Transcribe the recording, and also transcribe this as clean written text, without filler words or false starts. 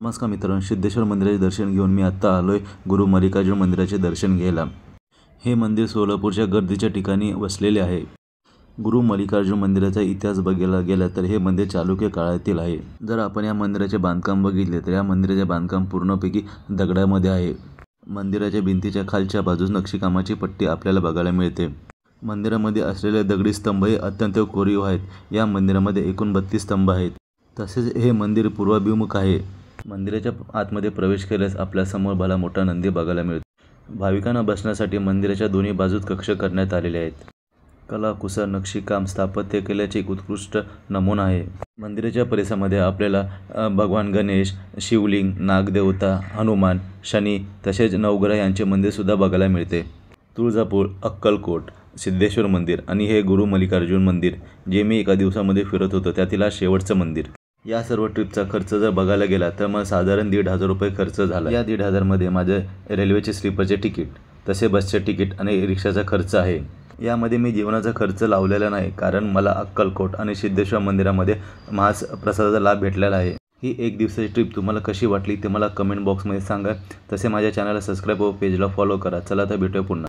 नमस्कार मित्रांनो, सिद्धेश्वर मंदिराचे दर्शन घेऊन मी आत्ता आलोय गुरु मल्लिकार्जुन मंदिराचे दर्शन घ्यायला। हे मंदिर सोलापूरच्या गर्दीच्या ठिकाणी वसलेले आहे। गुरु मल्लिकार्जुन मंदिराचा इतिहास बघायला गेला तर हे मंदिर चालुक्य काळातील आहे। जर आपण या मंदिराचे बांधकाम बघितले तर या मंदिराचे बांधकाम पूर्णपैकी दगडामध्ये आहे। मंदिराच्या भिंतीच्या खालच्या बाजूस नक्षीकामाची पट्टी आपल्याला बघायला मिळते। मंदिरामध्ये असलेले दगडी स्तंभ हे अत्यंत कोरीव आहेत। या मंदिरामध्ये एकूण 32 स्तंभ आहेत। तसेच हे मंदिर पूर्वाभिमुख आहे। मंदिराच्या आतमध्ये प्रवेश केल्यास आपल्या समोर भला मोठा नंदी बघायला मिळतो। भाविकांना बसण्यासाठी मंदिराच्या दोन्ही बाजूस कक्ष करण्यात आलेले आहेत। कला, कुसर, नक्षीकाम, स्थापत्य कलेचे एक उत्कृष्ट नमुना आहे। मंदिराच्या परिसरामध्ये आपल्याला भगवान गणेश, शिवलिंग, नागदेवता, हनुमान, शनी तसेच नवग्रह यांचे मंदिर सुद्धा बघायला मिळते। तुळजापूर, अक्कलकोट, सिद्धेश्वर मंदिर आणि हे गुरु मल्लिकार्जुन मंदिर जे मी एका दिवसामध्ये फिरत होतो त्यातील हा शेवटचं मंदिर। या सर्व ट्रिपचा खर्च जर बघायला गेला तर मग साधारण 1,500 रुपये खर्च झाला। या 1,500 मध्ये माझे रेल्वेचे स्लीपरचे तिकीट, तसे बसचे तिकीट आणि रिक्षाचा खर्च आहे। यामध्ये मी जेवणाचा खर्च लावलेला नाही, कारण मला अक्कलकोट आणि सिद्धेश्वर मंदिरामध्ये महाप्रसादाचा लाभ भेटलेला आहे। ही एक दिवसाची ट्रिप तुम्हाला कशी वाटली ते मला कमेंट बॉक्समध्ये सांगा। तसे माझ्या चॅनलला सबस्क्राईब व पेजला फॉलो करा। चला तर भेटूया पुन्हा।